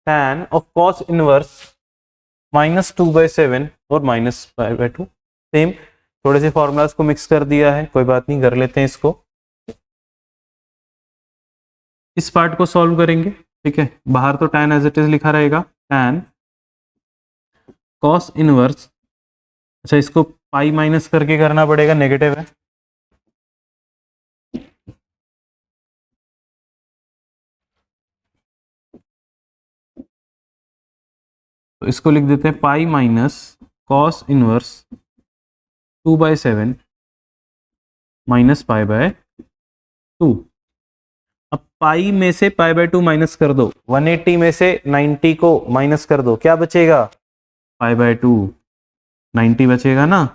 tan of cos inverse -2/7 और -5/2। Same थोड़े से फॉर्मूलाज को मिक्स कर दिया है, कोई बात नहीं, कर लेते हैं इसको। इस पार्ट को सॉल्व करेंगे, ठीक है। बाहर तो tan एज इट इज लिखा रहेगा, tan cos इनवर्स, अच्छा इसको पाई माइनस करके करना पड़ेगा, नेगेटिव है। तो इसको लिख देते हैं pi minus cos inverse 2/7 minus π/2। अब पाई में से π/2 माइनस कर दो, 180 में से 90 को माइनस कर दो, क्या बचेगा? π/2, 90 बचेगा ना।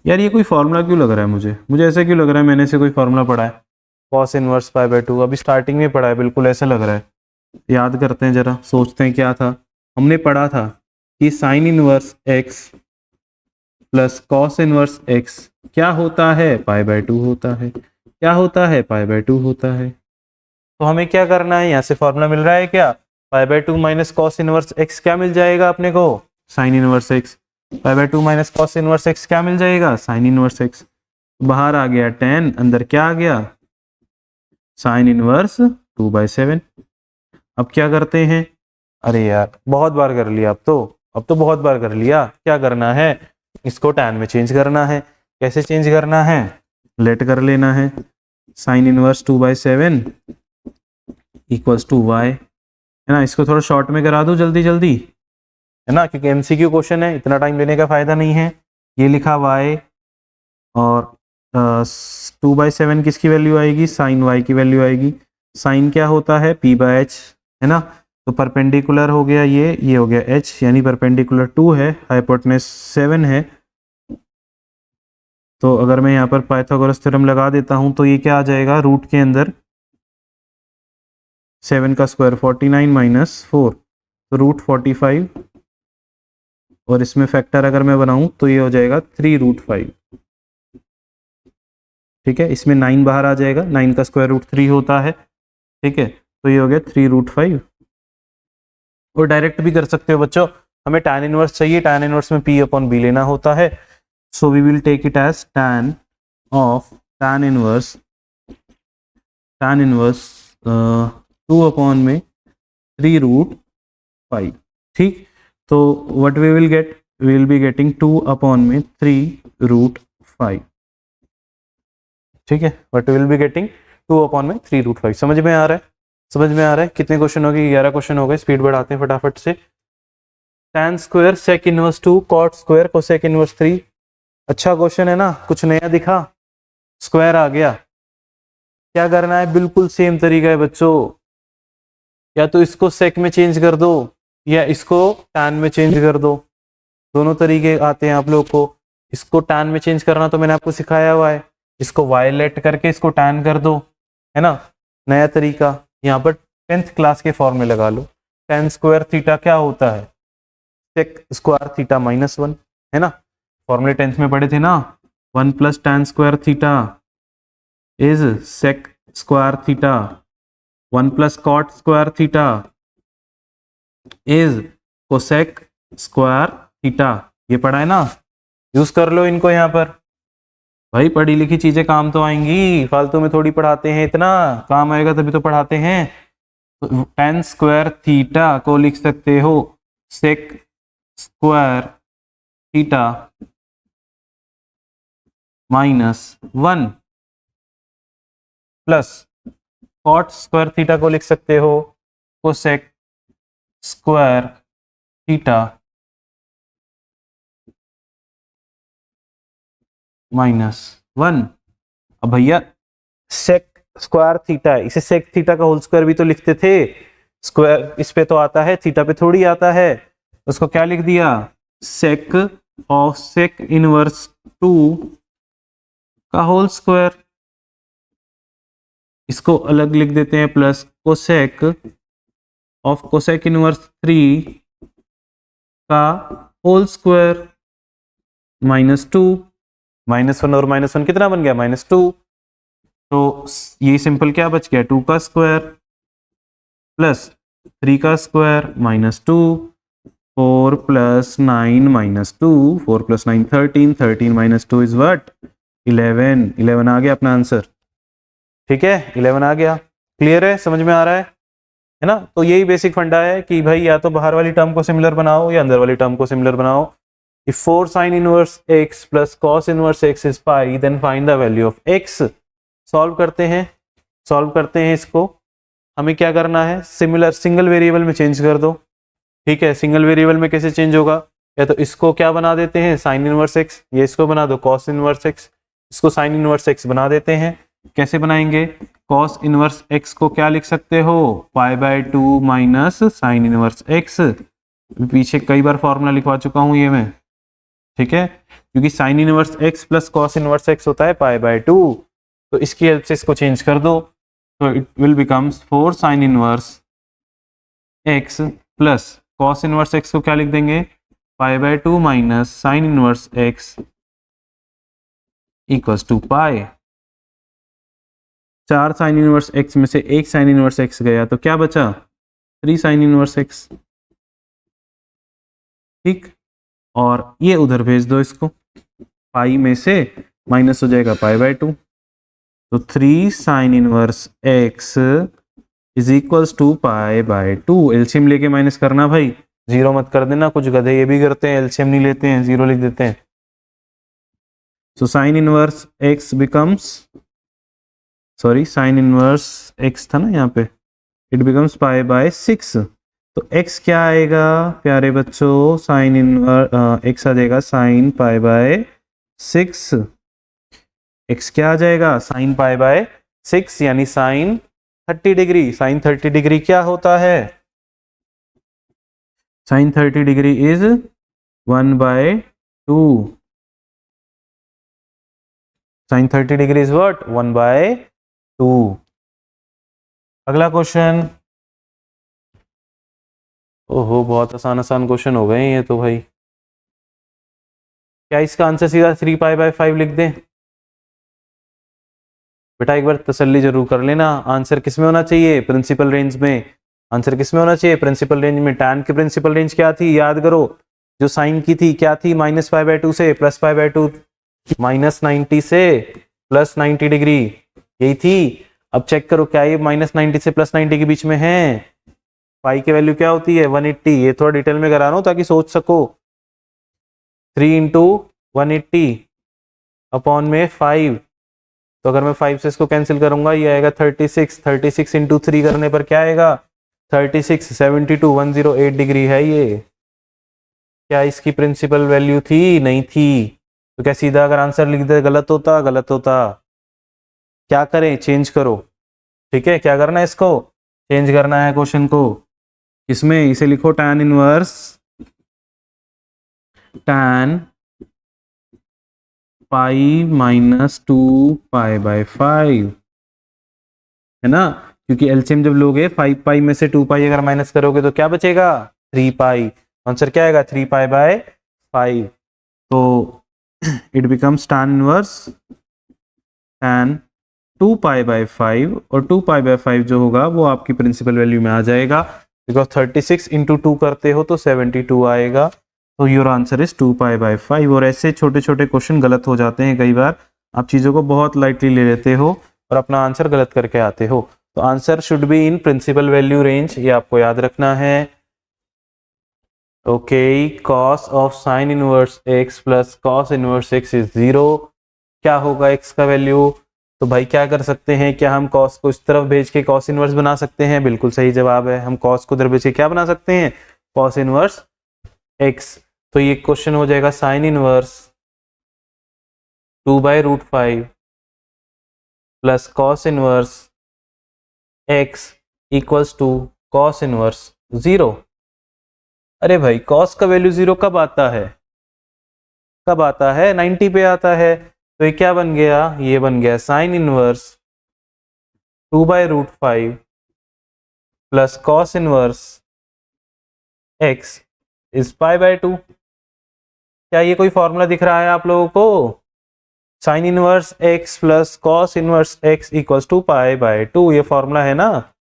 यार ये कोई फॉर्मूला क्यों लग रहा है मुझे ऐसा क्यों लग रहा है मैंने से कोई फॉर्मूला पढ़ा है, कॉस इनवर्स π/2 अभी स्टार्टिंग में पढ़ा है, बिल्कुल ऐसा लग रहा है। याद करते हैं जरा, सोचते हैं क्या था। हमने पढ़ा था कि sign inverse x plus cos inverse x क्या होता है? π/2 होता है। क्या होता है? π/2 होता है। तो हमें क्या करना है, यहाँ से फॉर्मूला मिल रहा है क्या? π/2 माइनस कॉस इनवर्स x क्या मिल जाएगा अपने को? Sine inverse x। π/2 minus cos inverse x क्या मिल जाएगा? Sine inverse x। बाहर आ गया tan, अंदर क्या आ गया? Sine inverse 2/7। अब क्या करते हैं? अरे यार बहुत बार कर लिया, अब तो बहुत बार कर लिया। क्या करना है? इसको tan में चेंज करना है। कैसे चेंज करना है? लेट कर लेना है। Sine inverse 2/7 equals to y, है ना। इसको थोड़ा शॉर्ट में करा दूं जल्दी जल्दी, है ना, क्योंकि एमसीक्यू क्वेश्चन है, इतना टाइम लेने का फायदा नहीं है। ये लिखा y और 2/7 किसकी वैल्यू आएगी? साइन y की वैल्यू आएगी। साइन क्या होता है? p/h, है ना। तो परपेंडिकुलर हो गया ये हो गया h, यानी परपेंडिकुलर 2 है, हाइपोटेनस 7 है। तो अगर मैं यहाँ पर पाइथागोरस थ्योरम लगा देता हूँ तो ये क्या आ जाएगा? रूट के अंदर 7 का स्क्वायर 49 माइनस 4, तो रूट 45, और इसमें फैक्टर अगर मैं बनाऊं तो ये हो जाएगा 3√5, ठीक है। इसमें 9 बाहर आ जाएगा, 9 का स्क्वायर रूट 3 होता है, ठीक है। तो ये हो गया 3√5। और डायरेक्ट भी कर सकते हो बच्चों, हमें tan इनवर्स चाहिए, tan इनवर्स में p/b लेना होता है। So we will take it as tan of tan inverse 2 में 3√5, ठीक। तो what we will get? We will be getting 2 में 3√5, ठीक है। व्हाट विल बी गेटिंग 2 में 3√5। समझ में आ रहा है? समझ में आ रहा है? कितने क्वेश्चन हो गए? 11 क्वेश्चन हो गए। स्पीड बढ़ाते हैं फटाफट से। tan square sec inverse 2 cot square cosec inverse 3। अच्छा क्वेश्चन है ना, कुछ नया दिखा, स्क्वायर आ गया। क्या करना है? बिल्कुल सेम तरीका है बच्चों, या तो इसको sec में चेंज कर दो या इसको tan में चेंज कर दो, दोनों तरीके आते हैं आप लोग को। इसको tan में चेंज करना तो मैंने आपको सिखाया हुआ है, इसको y लेट करके इसको tan कर दो, है ना, नया तरीका। यहाँ पर 10th क्लास के फॉर्म में लगा लो। tan स्क्वायर थीटा क्या होता है? sec स्क्वायर थीटा -1, है ना। फॉर्मूले 10th में पढ़े थे ना, 1 plus tan square theta is sec square theta, 1 plus cot square theta is cosec square theta. ये पढ़ा है ना, यूज कर लो इनको यहाँ पर। भाई पढ़ी लिखी चीजें काम तो आएंगी, फालतू में थोड़ी पढ़ाते हैं, इतना काम आएगा तभी तो पढ़ाते हैं। तो tan स्क्वायर थीटा को लिख सकते हो sec square theta -1 plus cot square theta को लिख सकते हो कोसेक स्क्वायर थीटा -1। अब भैया सेक स्क्वायर थीटा है, इसे सेक थीटा का होल स्क्वायर भी तो लिखते थे। स्क्वायर इस पे तो आता है, थीटा पे थोड़ी आता है। उसको क्या लिख दिया? सेक ऑफ सेक इनवर्स 2 का होल स्क्वायर। इसको अलग लिख देते हैं, plus cosec of cosec inverse 3 का होल स्क्वायर -2, -1 और -1 कितना बन गया? -2। तो ये सिंपल क्या बच गया, 2 का स्क्वायर प्लस 3 का square minus 2, 4 plus 9 minus 2, 4 plus 9 13, 13 minus 2 is what 11, 11 आ गया अपना आंसर। ठीक है, 11 आ गया। क्लियर है, समझ में आ रहा है ना। तो यही बेसिक फंडा है कि भाई या तो बाहर वाली टर्म को सिमिलर बनाओ या अंदर वाली टर्म को सिमिलर बनाओ। If 4 sin inverse x plus cos inverse x is pi then find the value of x। Solve करते हैं इसको। हमें क्या करना है, सिमिलर सिंगल वेरिएबल में चेंज कर दो। ठीक है, सिंगल वेरिएबल में कैसे चेंज होगा, या तो इसको क्या बना देते हैं साइन इनवर्स x, ये इसको बना दो cos इनवर्स x, इसको साइन इनवर्स x बना देते हैं। कैसे बनाएंगे, cos इनवर्स x को क्या लिख सकते हो, π/2 माइनस साइन इनवर्स x। पीछे कई बार फॉर्मूला लिखवा चुका हूं ये मैं। ठीक है, क्योंकि sign inverse x plus cos inverse x होता है π/2, तो इसकी हेल्प से इसको चेंज कर दो। तो it will becomes 4 sine inverse x plus cos inverse x को क्या लिख देंगे, π/2 minus sine inverse x equals to pi. 4 sine inverse x में से एक साइन इनवर्स x गया तो क्या बचा, 3 साइन इनवर्स x। ठीक, और ये उधर भेज दो इसको, पाई में से माइनस हो जाएगा π/2, तो 3 sine inverse x is equals to π/2। LCM लेके माइनस करना भाई, जीरो मत कर देना, कुछ गधे ये भी करते हैं, एलसीएम नहीं लेते हैं, जीरो लिख देते हैं। So sine inverse x becomes, sorry sine inverse x था ना यहाँ पे, इट बिकम्स π/6। तो x क्या आएगा प्यारे बच्चों, साइन इनवर्स x आ जाएगा साइन π/6। x क्या आ जाएगा, साइन π/6 यानी साइन 30 डिग्री। साइन 30 डिग्री क्या होता है, sine 30 degree is 1/2। Sine 30 degree is what, 1/2। अगला क्वेश्चन, ओहो बहुत आसान क्वेश्चन हो गए ये तो भाई। क्या इसका आंसर सीधा 3π/5 लिख दें, बेटा एक बार तसल्ली जरूर कर लेना। आंसर किस में होना चाहिए, प्रिंसिपल रेंज में। आंसर किस में होना चाहिए, प्रिंसिपल रेंज में। टैन की प्रिंसिपल रेंज क्या थी, याद करो, जो साइन की थी क्या थी, -π/2 से +π/2, -90 से +90 डिग्री, यही थी। अब चेक करो क्या ये -90 से +90 के बीच में है, पाई की वैल्यू क्या होती है 180। ये थोड़ा डिटेल में करा रहा हूं ताकि सोच सको। 3 × 180 अपॉन में 5, तो अगर मैं 5 से इसको कैंसिल करूंगा ये आएगा 36। 36 × 3 करने पर क्या आएगा 36, 72, 108 डिग्री है ये। क्या इसकी प्रिंसिपल वैल्यू थी, नहीं थी। तो क्या सीधा अगर आंसर लिख दे गलत होता। क्या करें, चेंज करो। ठीक है, क्या करना है, इसको चेंज करना है क्वेश्चन को। इसमें इसे लिखो tan इनवर्स tan π-2π/5 है ना, क्योंकि एलसीएम जब लोगे 5π में से 2π अगर माइनस करोगे तो क्या बचेगा 3π। आंसर क्या आएगा 3π/5। तो it becomes tan inverse tan 2π/5, और 2π/5 जो होगा वो आपकी प्रिंसिपल वैल्यू में आ जाएगा, बिकॉज 36 × 2 करते हो तो 72 आएगा। तो योर आंसर इज 2π/5। और ऐसे छोटे छोटे क्वेश्चन गलत हो जाते हैं कई बार, आप चीज़ों को बहुत लाइटली ले लेते हो और अपना आंसर गलत करके आते हो। तो answer should be in principle value range, ये आपको याद रखना है। Okay, cos of sine inverse x plus cos inverse x is 0। क्या होगा x का वैल्यू, तो भाई क्या कर सकते हैं, क्या हम cos को इस तरफ भेज के cos इनवर्स बना सकते हैं, बिल्कुल सही जवाब है। हम cos को इधर भेज के क्या बना सकते हैं, cos इनवर्स x। तो ये क्वेश्चन हो जाएगा sine inverse 2/√5 plus cos inverse x equals to cos inverse 0। अरे भाई cos का वैल्यू 0 कब आता है, 90 पे आता है। तो ये क्या बन गया, ये बन गया sine inverse 2/√5 plus cos inverse x is π/2। क्या ये कोई फॉर्मूला दिख रहा है आप लोगों को, sine inverse x plus cos inverse x equals to pi by 2, ये फॉर्मूला है ना।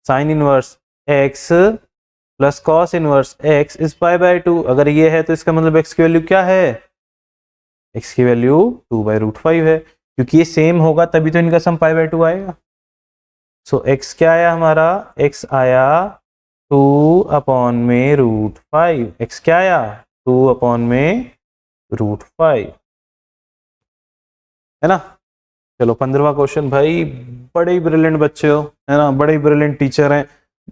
Sine inverse x plus cos inverse x is pi by 2। अगर ये है तो इसका मतलब एक्स की वैल्यू क्या है, एक्स की वैल्यू 2/√5 है, क्योंकि ये सेम होगा तभी तो इनका सम पाई बाय 2 आएगा। सो एक्स क्या आया हमारा, एक्स आया 2/√5। एक्स क्या आया 2/√5, है ना। चलो 15वां क्वेश्चन, भाई बड़े ही ब्रिलियंट बच्चे हो, है ना, बड़े ही ब्रिलियंट टीचर हैं,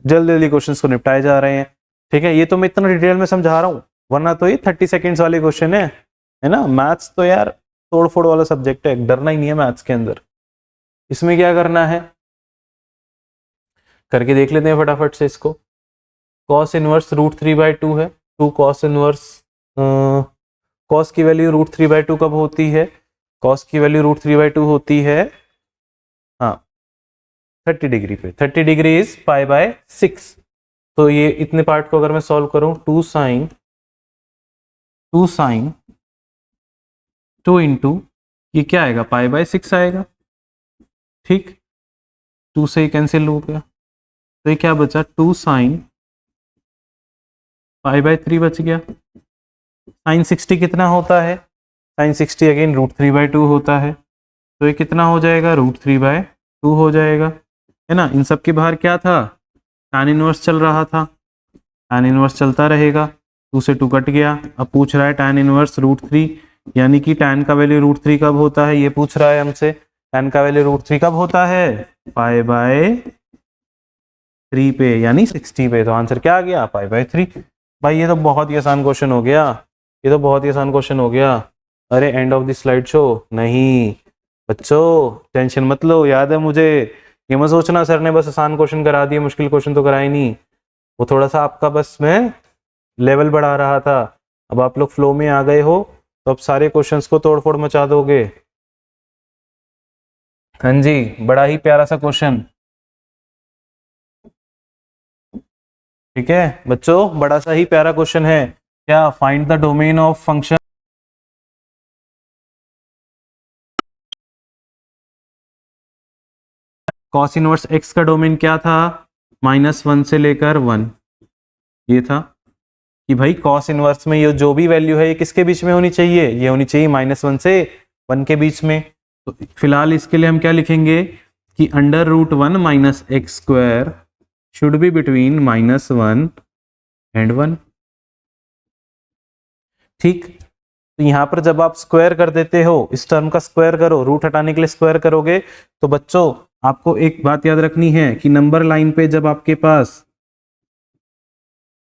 जल्दी जल्दी क्वेश्चंस को निपटाए जा रहे हैं। ठीक है, ये तो मैं इतना डिटेल में समझा रहा हूँ, वरना तो ये 30 सेकेंड्स वाले क्वेश्चन है ना। मैथ्स तो यार तोड़ फोड़ वाला सब्जेक्ट है, डरना ही नहीं है मैथ्स के अंदर। इसमें क्या करना है करके देख लेते हैं फटाफट से इसको। कॉस इनवर्स √3/2 है, 2 कॉस इनवर्स, कॉस की वैल्यू √3/2 कब होती है, कॉस की वैल्यू √3/2 होती है, हाँ 30 डिग्री पे। 30 डिग्री इज π/6। तो ये इतने पार्ट को अगर मैं सॉल्व करूं, 2 साइन 2 इंटू ये क्या आएगा, π/6 आएगा। ठीक, 2 से ही कैंसिल हो गया, तो ये क्या बचा, 2 साइन π/3 बच गया। साइन 60 कितना होता है, साइन 60 अगेन √3/2 होता है, तो ये कितना हो जाएगा, √3/2 हो जाएगा, है ना। इन सब के बाहर क्या था, tan इनवर्स चल रहा था, tan इनवर्स चलता रहेगा, 2 से 2 कट गया। अब पूछ रहा है tan इनवर्स √3, यानी कि tan का वैल्यू √3 कब होता है, ये पूछ रहा है हमसे। tan का वैल्यू √3 कब होता है, π/3 पे, यानी 60 पे। तो आंसर क्या आ गया, π/3। भाई ये तो बहुत ही आसान क्वेश्चन हो गया, ये तो बहुत ही आसान क्वेश्चन हो गया। अरे end of the slide show नहीं बच्चों, टेंशन मत लो, याद है मुझे। ये मत सोचना सर ने बस आसान क्वेश्चन करा दिए, मुश्किल क्वेश्चन तो कराए नहीं। वो थोड़ा सा आपका बस मैं लेवल बढ़ा रहा था। अब आप लोग फ्लो में आ गए हो, तो अब सारे क्वेश्चंस को तोड़ फोड़ मचा दोगे। हाँ जी, बड़ा ही प्यारा सा क्वेश्चन, ठीक है बच्चों, बड़ा सा ही प्यारा क्वेश्चन है। क्या, find the domain of function, cos inverse x का डोमेन क्या था, -1 से लेकर 1। ये था कि भाई कॉस इनवर्स में ये जो भी वैल्यू है ये किसके बीच में होनी चाहिए, ये होनी चाहिए -1 से 1 के बीच में। तो फिलहाल इसके लिए हम क्या लिखेंगे कि √1 - x² should be between -1 and 1। ठीक, तो यहां पर जब आप स्क्वायर कर देते हो, इस टर्म का स्क्वायर करो, रूट हटाने के लिए स्क्वायर करोगे, तो बच्चों आपको एक बात याद रखनी है कि नंबर लाइन पे जब आपके पास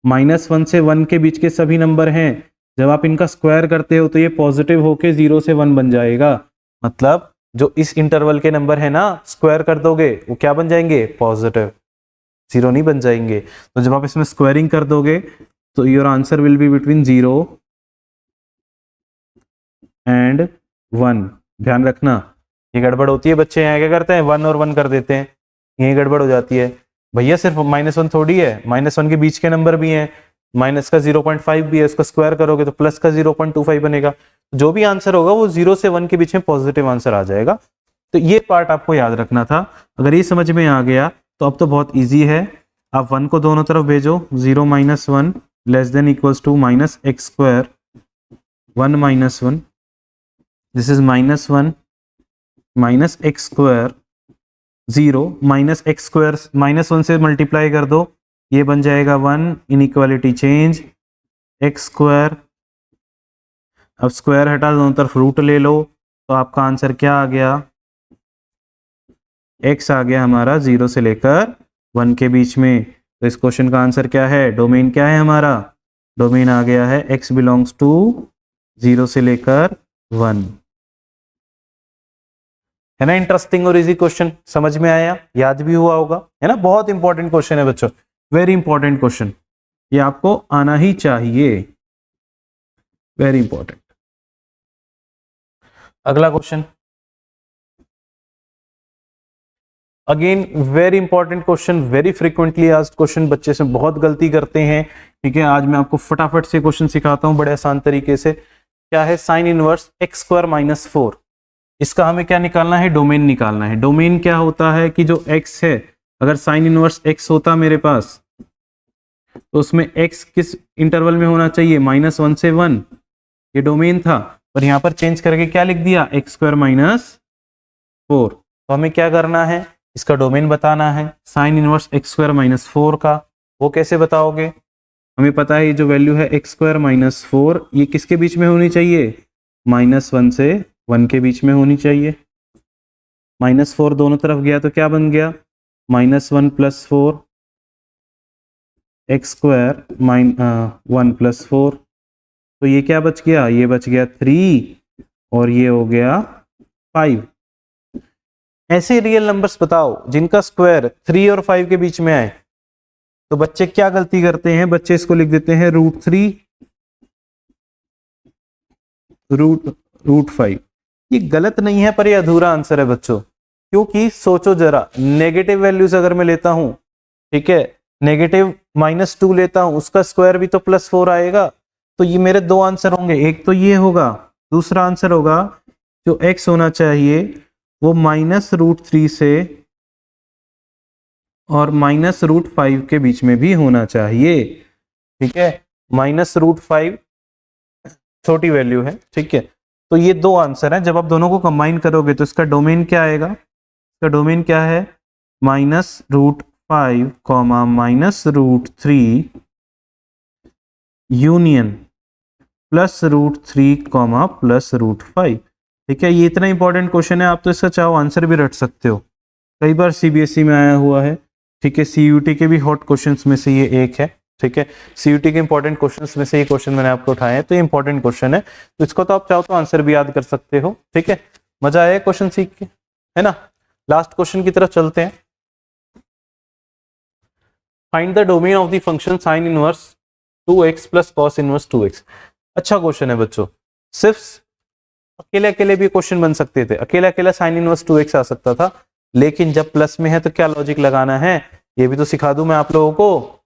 -1 से 1 के बीच के सभी नंबर हैं, जब आप इनका स्क्वायर करते हो तो ये पॉजिटिव होके 0 से 1 बन जाएगा। मतलब जो इस इंटरवल के नंबर है ना, स्क्वायर कर दोगे वो क्या बन जाएंगे, पॉजिटिव, 0 नहीं बन जाएंगे। तो जब आप इसमें स्क्वायरिंग कर दोगे तो your answer will be between 0 and 1। ध्यान रखना, ये गड़बड़ होती है बच्चे, यहाँ क्या करते हैं 1 और 1 कर देते हैं, यही गड़बड़ हो जाती है। भैया सिर्फ -1 थोड़ी है, -1 के बीच के नंबर भी हैं, माइनस का 0.5 भी है, उसका स्क्वायर करोगे तो प्लस का 0.25 बनेगा। जो भी आंसर होगा वो 0 से 1 के बीच में पॉजिटिव आंसर आ जाएगा। तो ये पार्ट आपको याद रखना था। अगर ये समझ में आ गया तो अब तो बहुत ईजी है। आप 1 को दोनों तरफ भेजो, 0 - 1 less than equals to -x², 1 - 1, this is -1 -x², 0 -x², -1 से मल्टीप्लाई कर दो, ये बन जाएगा 1, इनइक्वालिटी चेंज, x²। अब स्क्वायर हटा, दोनों तरफ रूट ले लो, तो आपका आंसर क्या आ गया, x आ गया हमारा 0 से लेकर 1 के बीच में। तो इस क्वेश्चन का आंसर क्या है, डोमेन क्या है हमारा, डोमेन आ गया है x बिलोंग्स टू 0 से लेकर 1। है ना इंटरेस्टिंग और इजी क्वेश्चन, समझ में आया, याद भी हुआ होगा, है ना। बहुत इंपॉर्टेंट क्वेश्चन है बच्चों, वेरी इंपॉर्टेंट क्वेश्चन, ये आपको आना ही चाहिए, वेरी इंपॉर्टेंट। अगला question, again very important question, very frequently asked question, बच्चे से बहुत गलती करते हैं। ठीक है, आज मैं आपको फटाफट से क्वेश्चन सिखाता हूं बड़े आसान तरीके से। क्या है, साइन इनवर्स x² - 4। इसका हमें क्या निकालना है, डोमेन निकालना है। डोमेन क्या होता है कि जो x है, अगर साइन इनवर्स x होता मेरे पास तो उसमें x किस इंटरवल में होना चाहिए, -1 से 1, ये डोमेन था। पर यहां पर चेंज करके क्या लिख दिया, x² - 4। तो हमें क्या करना है, इसका डोमेन बताना है। साइन इनवर्स x² - 4 का वो कैसे बताओगे, हमें पता है ये जो वैल्यू है x² - 4 ये किसके बीच में होनी चाहिए, -1 से 1 के बीच में होनी चाहिए। -4 दोनों तरफ गया तो क्या बन गया, -1 + 4 x² - 1 + 4। तो ये क्या बच गया, ये बच गया 3 और ये हो गया 5। ऐसे रियल नंबर्स बताओ जिनका स्क्वायर 3 और 5 के बीच में आए। तो बच्चे क्या गलती करते हैं, बच्चे इसको लिख देते हैं √3 √5। ये गलत नहीं है पर ये अधूरा आंसर है बच्चों, क्योंकि सोचो जरा, नेगेटिव वैल्यूज अगर मैं लेता हूं, ठीक है, नेगेटिव -2 लेता हूं, उसका स्क्वायर भी तो +4 आएगा। तो ये मेरे दो आंसर होंगे, एक तो ये होगा, दूसरा आंसर होगा जो x होना चाहिए वो -√3 से और -√5 के बीच में भी होना चाहिए। ठीक है, -√5 छोटी वैल्यू है, ठीक है। तो ये दो आंसर हैं, जब आप दोनों को कंबाइन करोगे तो इसका डोमेन क्या आएगा, इसका डोमेन क्या है, -√5, -√3 यूनियन +√3, +√5। ठीक है, ये इतना इंपॉर्टेंट क्वेश्चन है, आप तो इसका चाहो आंसर भी रट सकते हो, कई बार सीबीएसई में आया हुआ है। ठीक है, सीयूटी के भी हॉट क्वेश्चंस में से ये एक है। ठीक है, सीयूटी के इंपॉर्टेंट क्वेश्चंस में से ये क्वेश्चन मैंने आपको उठाए हैं, तो ये इंपॉर्टेंट क्वेश्चन है, तो इसको तो आप चाहो तो आंसर भी याद कर सकते हो। ठीक है, मजा आया क्वेश्चन सीख के, है ना। लास्ट क्वेश्चन की तरफ चलते हैं। Find the domain of the function sine inverse 2x + cos inverse 2x। अच्छा क्वेश्चन है बच्चों, सिर्फ अकेले अकेले भी क्वेश्चन बन सकते थे, अकेला अकेला साइन इनवर्स 2x आ सकता था, लेकिन जब प्लस में है तो क्या लॉजिक लगाना है ये भी तो सिखा दूं मैं आप लोगों को।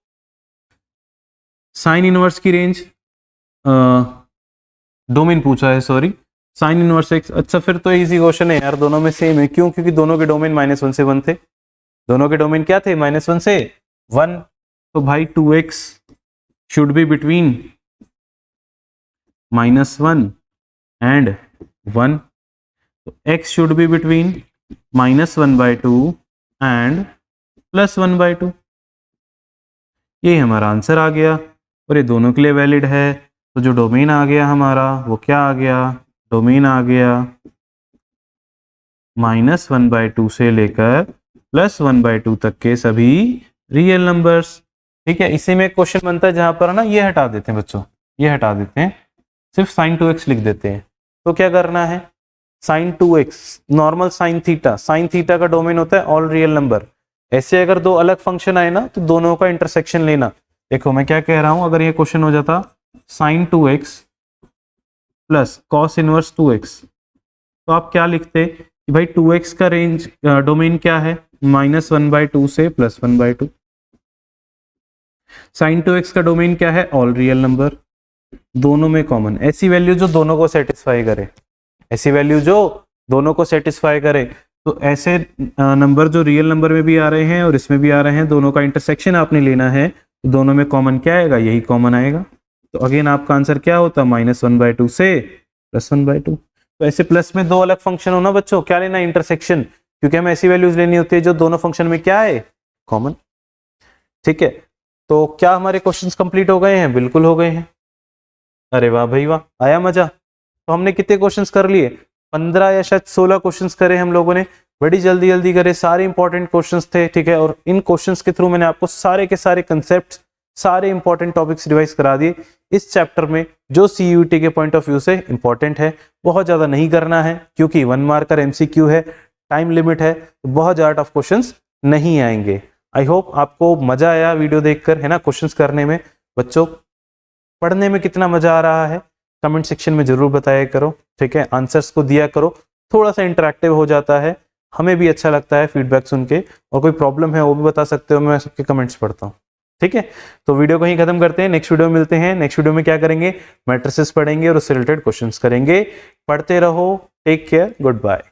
साइन इनवर्स की रेंज, डोमेन पूछा है, सॉरी, साइन इनवर्स x। अच्छा फिर तो इजी क्वेश्चन है यार, दोनों में सेम है, क्यों, क्योंकि दोनों के डोमेन -1 से 1 थे, दोनों के डोमेन क्या थे, -1 से 1। तो भाई 2x should be between -1 and 1, तो x should be between -1/2 and +1/2। ये हमारा आंसर आ गया और ये दोनों के लिए वैलिड है। तो जो डोमेन आ गया हमारा वो क्या आ गया, डोमेन आ गया -1/2 से लेकर +1/2 तक के सभी रियल नंबर्स। ठीक है, इसी में एक क्वेश्चन बनता है जहां पर ना ये हटा देते हैं बच्चों, ये हटा देते हैं, सिर्फ sin 2x लिख देते हैं। तो क्या करना है, sin 2x normal sin theta का डोमेन होता है ऑल रियल नंबर। ऐसे अगर दो अलग फंक्शन आए ना तो दोनों का इंटरसेक्शन लेना। देखो मैं क्या कह रहा हूं, अगर ये क्वेश्चन हो जाता sin 2x + cos inverse 2x, तो आप क्या लिखते कि भाई 2x का रेंज डोमेन क्या है, -1/2 से +1/2। sin 2x का डोमेन क्या है, ऑल रियल नंबर, दोनों में कॉमन, ऐसी वैल्यू जो दोनों को सेटिस्फाई करे, ऐसी वैल्यू जो दोनों को सेटिस्फाई करे। तो ऐसे नंबर जो रियल नंबर में भी आ रहे हैं और इसमें भी आ रहे हैं, दोनों का इंटरसेक्शन आपने लेना है, तो दोनों में कॉमन क्या आएगा, यही कॉमन आएगा। तो अगेन आपका आंसर क्या होता, -1/2 से +1/2। तो ऐसे प्लस में दो अलग फंक्शन हो ना बच्चों, क्या लेना, इंटरसेक्शन, क्योंकि हमें ऐसी वैल्यूज लेनी होती है जो दोनों फंक्शन में क्या है, कॉमन। ठीक है, तो क्या हमारे क्वेश्चंस कंप्लीट हो गए हैं, बिल्कुल हो गए हैं। अरे वाह भाई वाह, आया मजा। तो हमने कितने क्वेश्चंस कर लिए, 15 या शायद 16 क्वेश्चंस करे हम लोगों ने, बड़ी जल्दी जल्दी करे, सारे इंपॉर्टेंट क्वेश्चंस थे। ठीक है, और इन क्वेश्चंस के थ्रू मैंने आपको सारे के सारे कंसेप्ट, सारे इंपॉर्टेंट टॉपिक्स रिवाइज करा दिए इस चैप्टर में, जो सीयूटी के पॉइंट ऑफ व्यू से इंपॉर्टेंट है। बहुत ज्यादा नहीं करना है क्योंकि 1 मार्कर एमसीक्यू है, टाइम लिमिट है, तो बहुत ज्यादा टफ क्वेश्चंस नहीं आएंगे। आई होप आपको मजा आया वीडियो देखकर, है ना, क्वेश्चंस करने में। बच्चों पढ़ने में कितना मजा आ रहा है कमेंट सेक्शन में जरूर बताया करो। ठीक है, आंसर्स को दिया करो, थोड़ा सा इंटरेक्टिव हो जाता है, हमें भी अच्छा लगता है फीडबैक सुन के, और कोई प्रॉब्लम है वो भी बता सकते हो, मैं सबके कमेंट्स पढ़ता हूँ। ठीक है, तो वीडियो को ही खत्म करते हैं, नेक्स्ट वीडियो में मिलते हैं। नेक्स्ट वीडियो में क्या करेंगे, मैट्रिसेस पढ़ेंगे और उससे रिलेटेड क्वेश्चंस करेंगे। पढ़ते रहो, टेक केयर, गुड बाय।